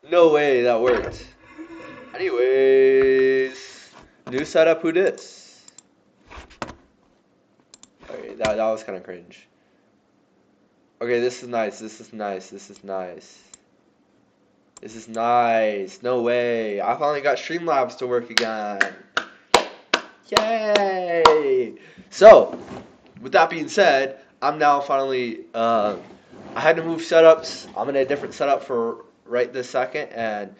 No way that worked. Anyways, new setup. Who dis? Okay, that was kind of cringe. Okay, this is nice. This is nice. This is nice. This is nice. No way. I finally got Streamlabs to work again. Yay! So, with that being said, I'm now finally. I had to move setups. I'm in a different setup for right this second, and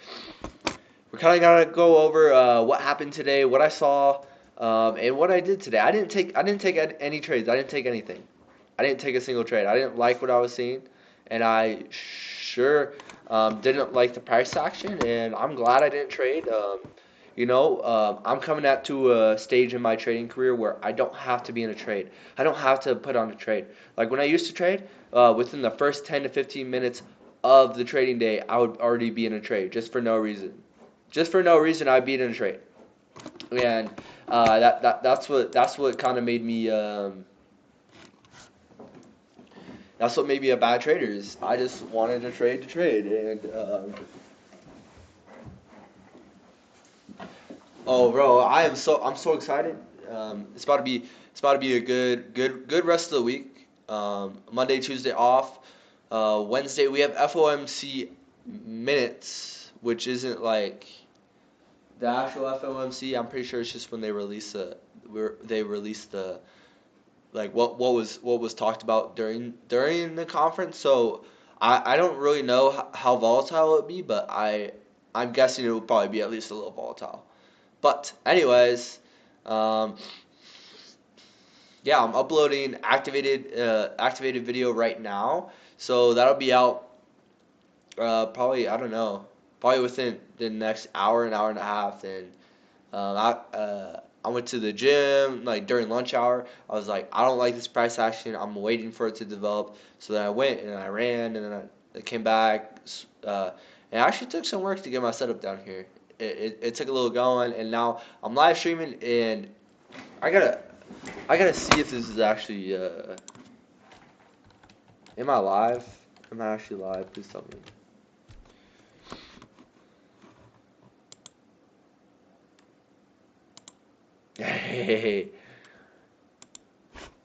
we're kind of gonna go over what happened today, what I saw, and what I did today. I didn't take any trades. I didn't take anything. I didn't take a single trade. I didn't like what I was seeing, and I sure didn't like the price action. And I'm glad I didn't trade. I'm coming at to a stage in my trading career where I don't have to be in a trade. I don't have to put on a trade. Like when I used to trade, within the first 10 to 15 minutes of the trading day, I would already be in a trade just for no reason. Just for no reason, I'd be in a trade, and that's what kind of made me. That's what made me a bad trader. Is I just wanted to trade, and oh, bro, I'm so excited. It's about to be a good rest of the week. Monday, Tuesday off. Wednesday we have FOMC minutes, which isn't like the actual FOMC. I'm pretty sure it's just when they release the like what was talked about during the conference. So I don't really know how volatile it would be, but I'm guessing it would probably be at least a little volatile. But anyways, um, yeah, I'm uploading activated video right now, so that'll be out probably I don't know, probably within the next hour, an hour and a half. And I went to the gym like during lunch hour. I was like, I don't like this price action. I'm waiting for it to develop. So then I went and I ran and then I came back. And it actually took some work to get my setup down here. It took a little going, and now I'm live streaming, and I gotta I gotta see if this is actually. Am I live? Am I actually live? Please tell me. Hey.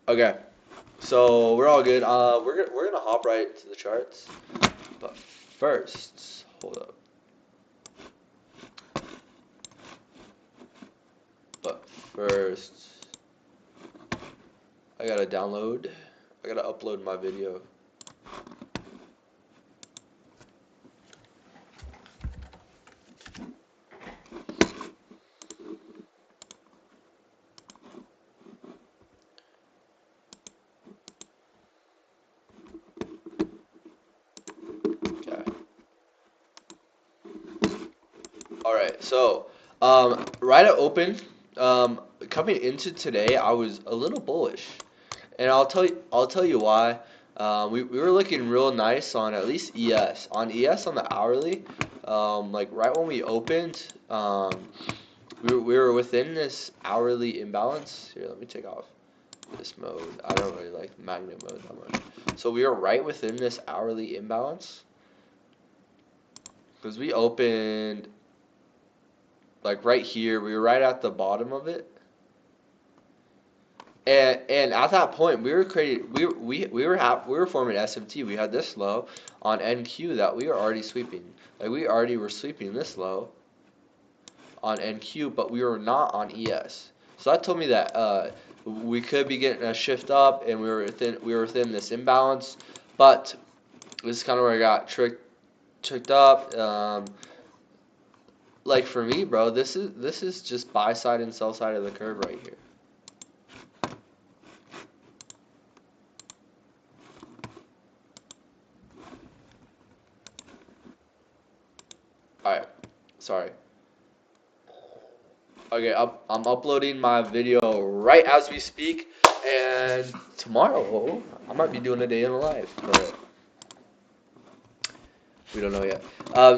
Okay. So we're all good. We're gonna hop right into the charts. But first, hold up. But first, I gotta download. I gotta upload my video. Okay. All right. So, right at open, coming into today, I was a little bullish, and I'll tell you why. We were looking real nice on at least ES. On ES on the hourly, like right when we opened, we were within this hourly imbalance. Here, let me take off this mode. I don't really like magnet mode that much. So we were right within this hourly imbalance because we opened like right here. We were right at the bottom of it. And at that point, we were creating, we were forming SMT. We had this low on NQ that we were already sweeping. Like we already were sweeping this low on NQ, but we were not on ES. So that told me that we could be getting a shift up, and we were within this imbalance. But this is kind of where I got tricked up. Like for me, bro, this is just buy side and sell side of the curve right here. All right, sorry. Okay, I'm uploading my video right as we speak, and tomorrow I might be doing a day in the life, but we don't know yet.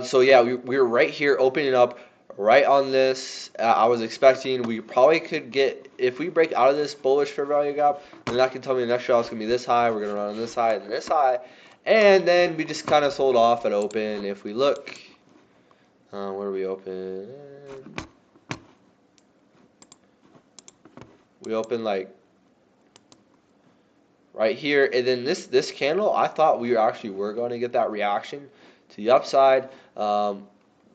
So yeah, we were right here opening up right on this. I was expecting we probably could get, if we break out of this bullish fair value gap, then that can tell me the next shot is gonna be this high. We're gonna run on this high and this high, and then we just kind of sold off at open. If we look. Where do we open? We open like right here, and then this candle, I thought we actually were going to get that reaction to the upside.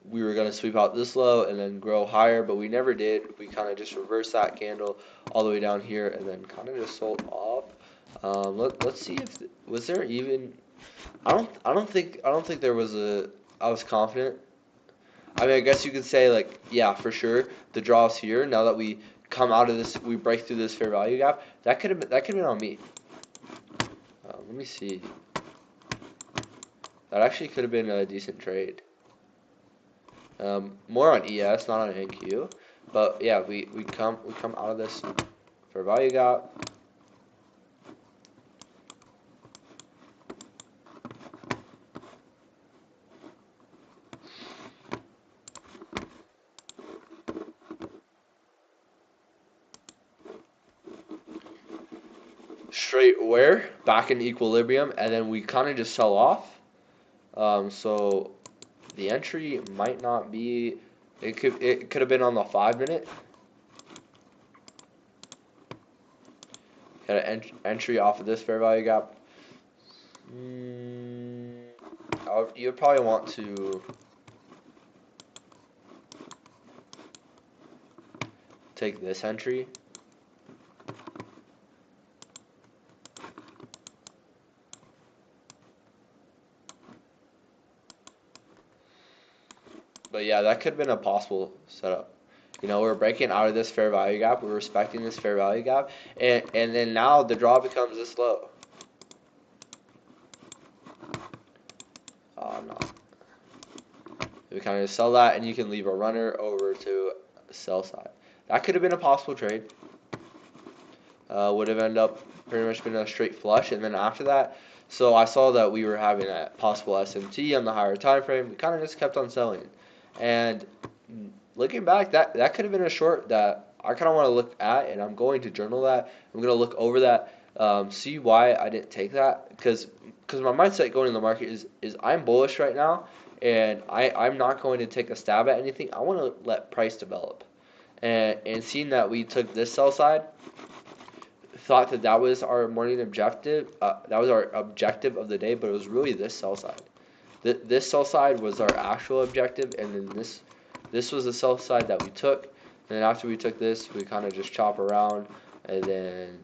We were going to sweep out this low and then grow higher, but we never did. We kind of just reversed that candle all the way down here, and then kind of just sold off. Let's see if was there even. I don't think there was a. I was confident. I mean, I guess you could say like, yeah, for sure, the draw's here. Now that we come out of this, we break through this fair value gap. That could have been on me. Let me see. That actually could have been a decent trade. More on ES, not on NQ. But yeah, we come out of this fair value gap. Straight where? Back in equilibrium, and then we kind of just sell off. So the entry might not be. It could have been on the 5 minute. Got an entry off of this fair value gap. You'd probably want to take this entry. But yeah, that could have been a possible setup. We're breaking out of this fair value gap. We're respecting this fair value gap, and then now the draw becomes this low. Oh no. We kind of just sell that, and you can leave a runner over to the sell side. That could have been a possible trade. Would have ended up pretty much been a straight flush, and then after that, so I saw that we were having a possible SMT on the higher time frame. We kind of just kept on selling, and looking back, that could have been a short that I kind of want to look at, and I'm going to journal that. I'm going to look over that, see why I didn't take that, because my mindset going in the market is I'm bullish right now, and I'm not going to take a stab at anything. I want to let price develop, and seeing that we took this sell side, thought that was our morning objective. That was our objective of the day, but it was really this sell side. This sell side was our actual objective, and then this was the sell side that we took. And then after we took this, we kind of just chop around and then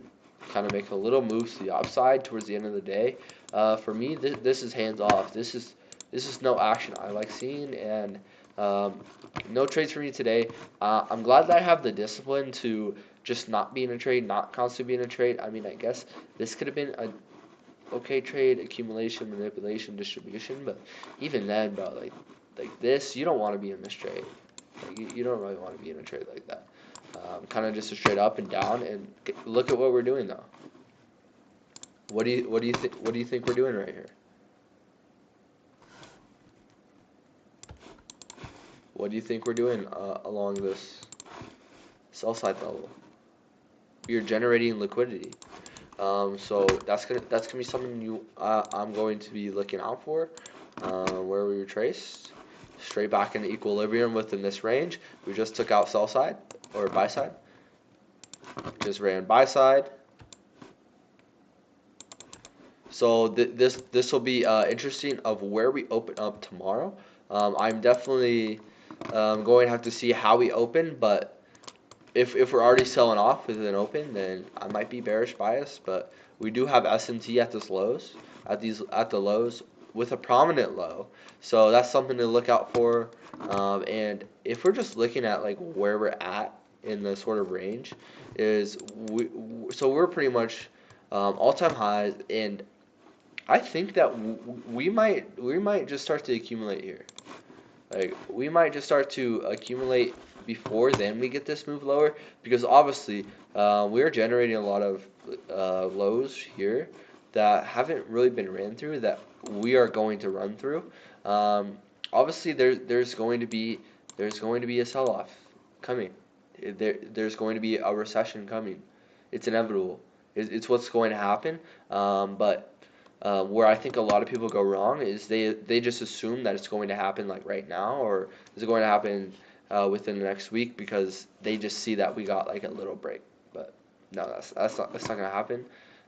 kind of make a little move to the upside towards the end of the day. For me, this is hands off. This is no action I like seeing, and no trades for me today. I'm glad that I have the discipline to just not be in a trade, not constantly be in a trade. I mean, I guess this could have been a okay trade, accumulation, manipulation, distribution, but even then, bro, like this, you don't want to be in this trade. Like, you don't really want to be in a trade like that. Kind of just a straight up and down, and look at what we're doing though. What do you think we're doing right here? What do you think we're doing along this sell side level? You're generating liquidity. So that's gonna be something I'm going to be looking out for. Where we retraced, straight back into equilibrium within this range. We just took out sell side or buy side. Just ran buy side. So this will be interesting of where we open up tomorrow. I'm definitely going to have to see how we open, but if we're already selling off with an open, then I might be bearish bias. But we do have SMT at the lows with a prominent low, so that's something to look out for. And if we're just looking at like where we're at in the sort of range, so we're pretty much all-time highs, and I think that we might just start to accumulate here. Like we might just start to accumulate before then we get this move lower, because obviously we're generating a lot of lows here that haven't really been ran through, that we are going to run through. Obviously there's going to be a sell-off coming. There's going to be a recession coming. It's inevitable. It's what's going to happen. But Where I think a lot of people go wrong is they just assume that it's going to happen like right now, or is it going to happen within the next week because they just see that we got like a little break. But no, that's not gonna happen.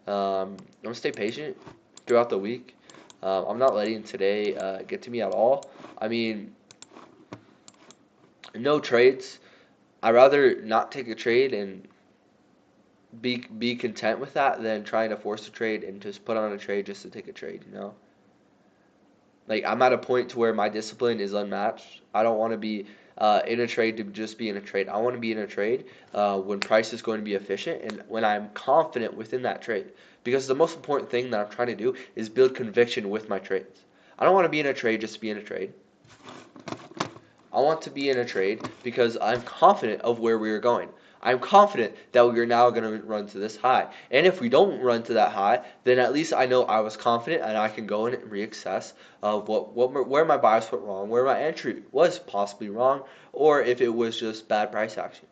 I'm gonna stay patient throughout the week. I'm not letting today get to me at all. I mean, no trades. I'd rather not take a trade and be content with that than trying to force a trade and just put on a trade just to take a trade, you know? Like I'm at a point to where my discipline is unmatched. I don't want to be in a trade to just be in a trade. I want to be in a trade when price is going to be efficient and when I'm confident within that trade. Because the most important thing that I'm trying to do is build conviction with my trades. I don't want to be in a trade just to be in a trade. I want to be in a trade because I'm confident of where we are going. I'm confident that we are now going to run to this high. And if we don't run to that high, then at least I know I was confident and I can go in and reassess where my bias went wrong, where my entry was possibly wrong, or if it was just bad price action.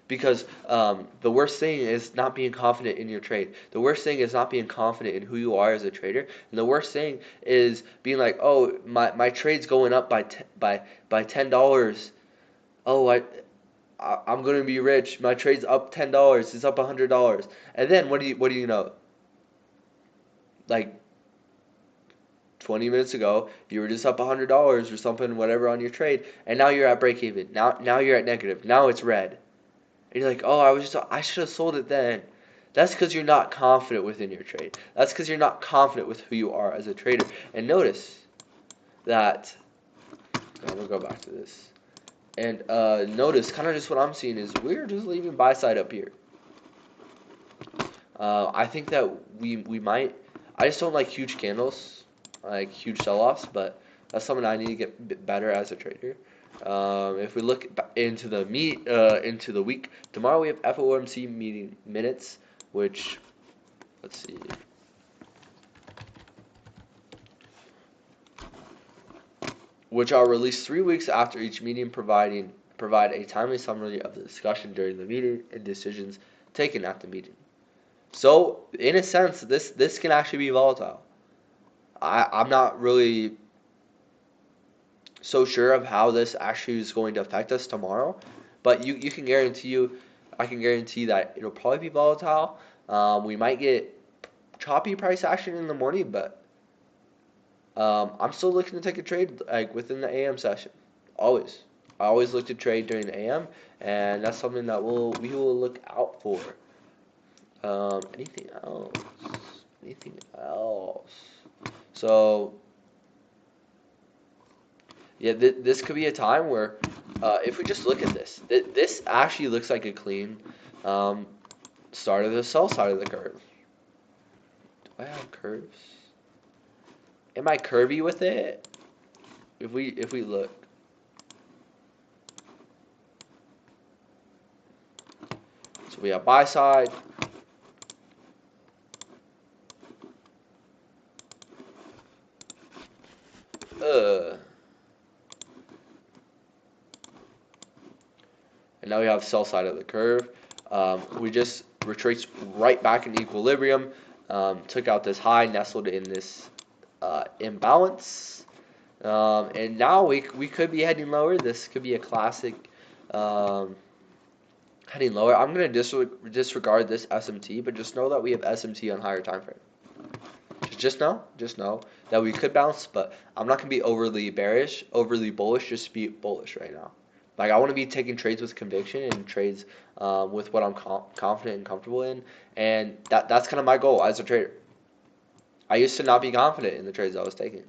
Because the worst thing is not being confident in your trade. The worst thing is not being confident in who you are as a trader. And the worst thing is being like, oh, my trade's going up by $10. Oh, I'm gonna be rich. My trade's up $10. It's up $100. And then what do you know? Like 20 minutes ago, you were just up $100 or something, whatever on your trade, and now you're at break even. Now you're at negative. Now it's red. And you're like, oh, I should have sold it then. That's because you're not confident within your trade. That's because you're not confident with who you are as a trader. And notice that, I'm gonna go back to this. And notice, kind of just what I'm seeing is we're just leaving buy side up here. I think that we might. I just don't like huge candles, like huge sell-offs, but that's something I need to get a bit better as a trader. If we look into into the week, tomorrow we have FOMC meeting minutes, which, let's see, which are released 3 weeks after each meeting, provide a timely summary of the discussion during the meeting and decisions taken at the meeting. So, in a sense, this can actually be volatile. I'm not really so sure of how this actually is going to affect us tomorrow, but you can guarantee you, I can guarantee that it'll probably be volatile. We might get choppy price action in the morning, but I'm still looking to take a trade like within the AM session. Always, I always look to trade during the AM, and that's something that we will look out for. Anything else? Anything else? So yeah, this could be a time where, if we just look at this actually looks like a clean um, start of the sell side of the curve. Do I have curves? Am I curvy with it? If we look, so we have buy side. Uh, and now we have sell side of the curve. We just retraced right back in equilibrium, took out this high, nestled in this imbalance, and now we could be heading lower. This could be a classic heading lower. I'm gonna disregard this SMT, but just know that we have SMT on higher time frame. Just know that we could bounce, but I'm not gonna be overly bearish, overly bullish. Just be bullish right now. Like I want to be taking trades with conviction and trades with what I'm confident and comfortable in, and that's kind of my goal as a trader. I used to not be confident in the trades I was taking.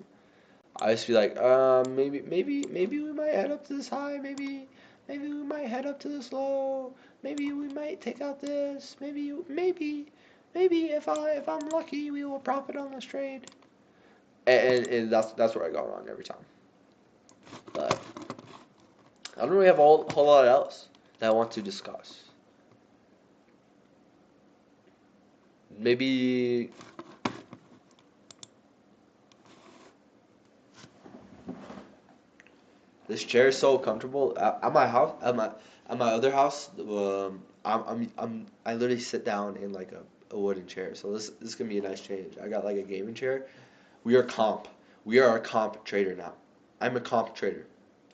I used to be like, maybe we might head up to this high, maybe we might head up to this low, maybe we might take out this, maybe if I'm lucky, we will profit on this trade. And that's where I go wrong every time. But I don't really have a whole lot else that I want to discuss. Maybe this chair is so comfortable at my house. At my other house, I literally sit down in like a wooden chair. So this is gonna be a nice change. I got like a gaming chair. We are comp. We are a comp trader now. I'm a comp trader.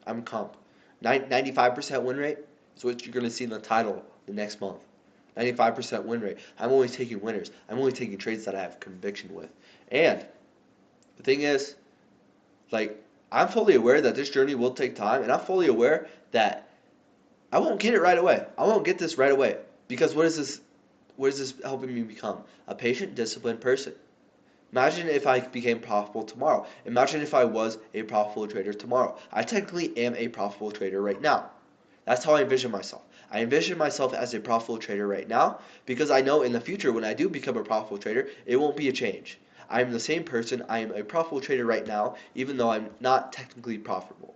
I'm a comp. 95% win rate is what you're gonna see in the title the next month. 95% win rate. I'm only taking winners. I'm only taking trades that I have conviction with. And the thing is, like, I'm fully aware that this journey will take time, and I'm fully aware that I won't get it right away. I won't get this right away. Because what is this? What is this helping me become? A patient, disciplined person. Imagine if I became profitable tomorrow. Imagine if I was a profitable trader tomorrow. I technically am a profitable trader right now. That's how I envision myself. I envision myself as a profitable trader right now because I know in the future when I do become a profitable trader, it won't be a change. I am the same person. I am a profitable trader right now, even though I'm not technically profitable.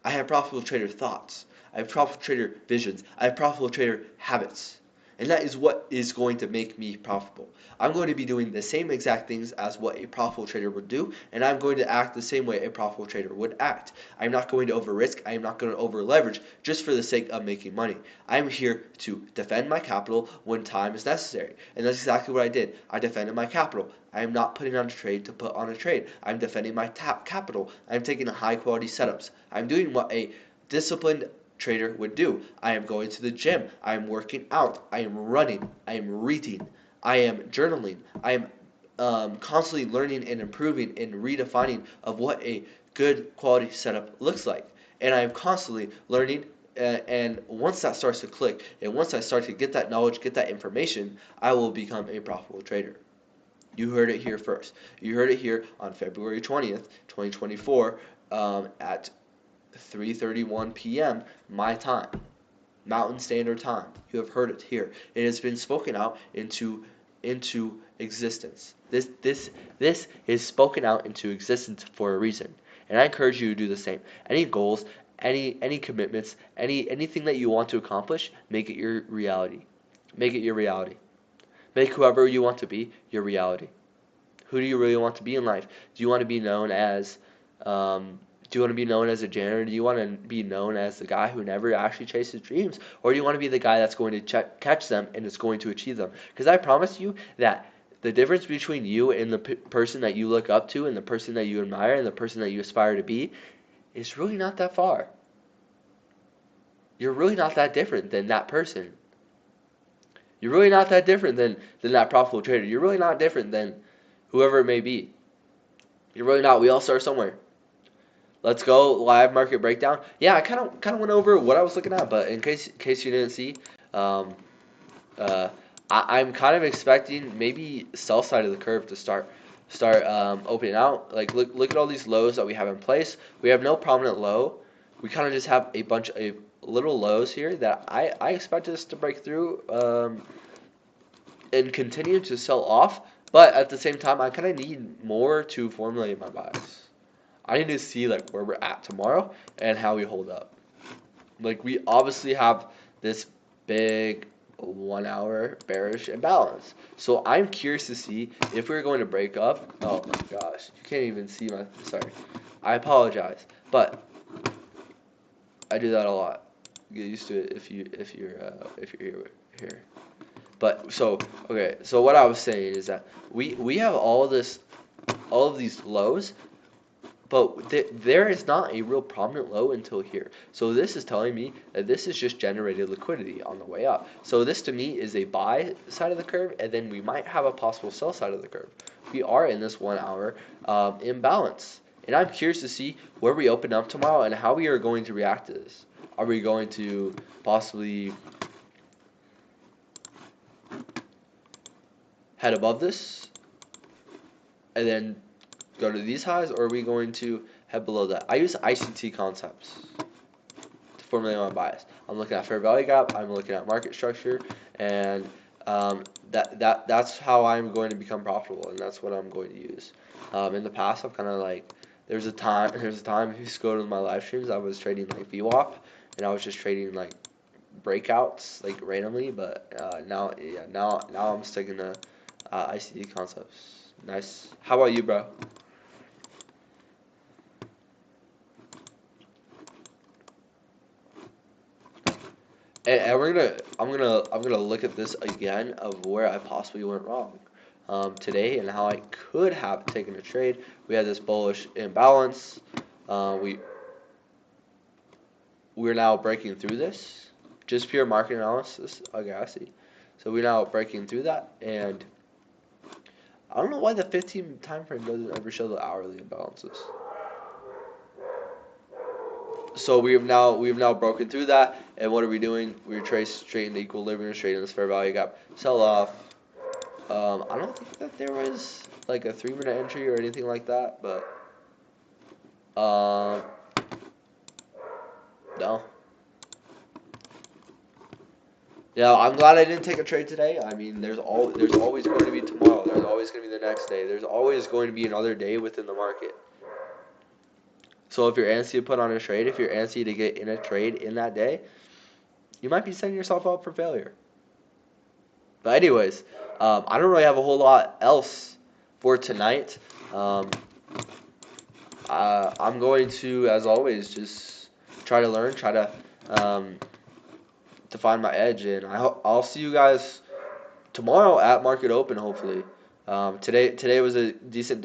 I have profitable trader thoughts. I have profitable trader visions. I have profitable trader habits. And that is what is going to make me profitable. I'm going to be doing the same exact things as what a profitable trader would do, and I'm going to act the same way a profitable trader would act. I'm not going to over risk. I am not going to over leverage just for the sake of making money. I'm here to defend my capital when time is necessary. And that's exactly what I did. I defended my capital. I am not putting on a trade to put on a trade. I'm defending my capital. I'm taking high quality setups. I'm doing what a disciplined trader would do. I am going to the gym. I am working out. I am running. I am reading. I am journaling. I am constantly learning and improving and redefining of what a good quality setup looks like. And I am constantly learning. And once that starts to click, and once I start to get that knowledge, get that information, I will become a profitable trader. You heard it here first. You heard it here on February 20th, 2024, at 3:31 p.m. my time, Mountain Standard Time. You have heard it here. It has been spoken out into existence. This is spoken out into existence for a reason, and I encourage you to do the same. Any goals, any commitments, anything that you want to accomplish, make it your reality. Make it your reality. Make whoever you want to be your reality. Who do you really want to be in life? Do you want to be known as do you want to be known as a janitor? Do you want to be known as the guy who never actually chases dreams? Or do you want to be the guy that's going to catch them and is going to achieve them? Because I promise you that the difference between you and the person that you look up to and the person that you admire and the person that you aspire to be is really not that far. You're really not that different than that person. You're really not that different than that profitable trader. You're really not different than whoever it may be. You're really not. We all start somewhere. Let's go live market breakdown. Yeah, I kind of went over what I was looking at, but in case you didn't see, um, uh, I'm kind of expecting maybe sell side of the curve to start opening out. Like look at all these lows that we have in place. We have no prominent low. We kind of just have a bunch of little lows here that I expect us to break through and continue to sell off. But at the same time, I kind of need more to formulate my buys. I need to see like where we're at tomorrow and how we hold up. Like we obviously have this big 1 hour bearish imbalance. So I'm curious to see if we're going to break up. Oh my gosh, you can't even see my, sorry. I apologize, but I do that a lot. Get used to it if you're here. But so okay, so what I was saying is that we have all of these lows, but there is not a real prominent low until here. So this is telling me that this is just generated liquidity on the way up. So this to me is a buy side of the curve, and then we might have a possible sell side of the curve. We are in this 1 hour imbalance. And I'm curious to see where we open up tomorrow and how we are going to react to this. Are we going to possibly head above this and then go to these highs, or are we going to head below that? I use ICT concepts to formulate my bias. I'm looking at fair value gap, I'm looking at market structure, and that's how I'm going to become profitable, and that's what I'm going to use. In the past, I've kind of like there's a time if you go to my live streams, I was trading like VWAP, and I was just trading like breakouts like randomly, but now I'm sticking to ICT concepts. Nice. How about you, bro? And I'm gonna look at this again of where I possibly went wrong today and how I could have taken a trade. We had this bullish imbalance. We we're now breaking through this. Just pure market analysis. Okay, I see. So we're now breaking through that, and I don't know why the 15 time frame doesn't ever show the hourly imbalances. So we've now broken through that, and what are we doing? We're traced straight into equilibrium, straight into this fair value gap. Sell off. I don't think that there was like a 3 minute entry or anything like that, but um, no. Yeah, I'm glad I didn't take a trade today. I mean, there's always going to be tomorrow. There's always going to be the next day. There's always going to be another day within the market. So if you're antsy to put on a trade, if you're antsy to get in a trade in that day, you might be setting yourself up for failure. But anyways, I don't really have a whole lot else for tonight. Um, I'm going to, as always, just try to learn, try um, to find my edge, and I'll see you guys tomorrow at Market Open, hopefully. Today was a decent day.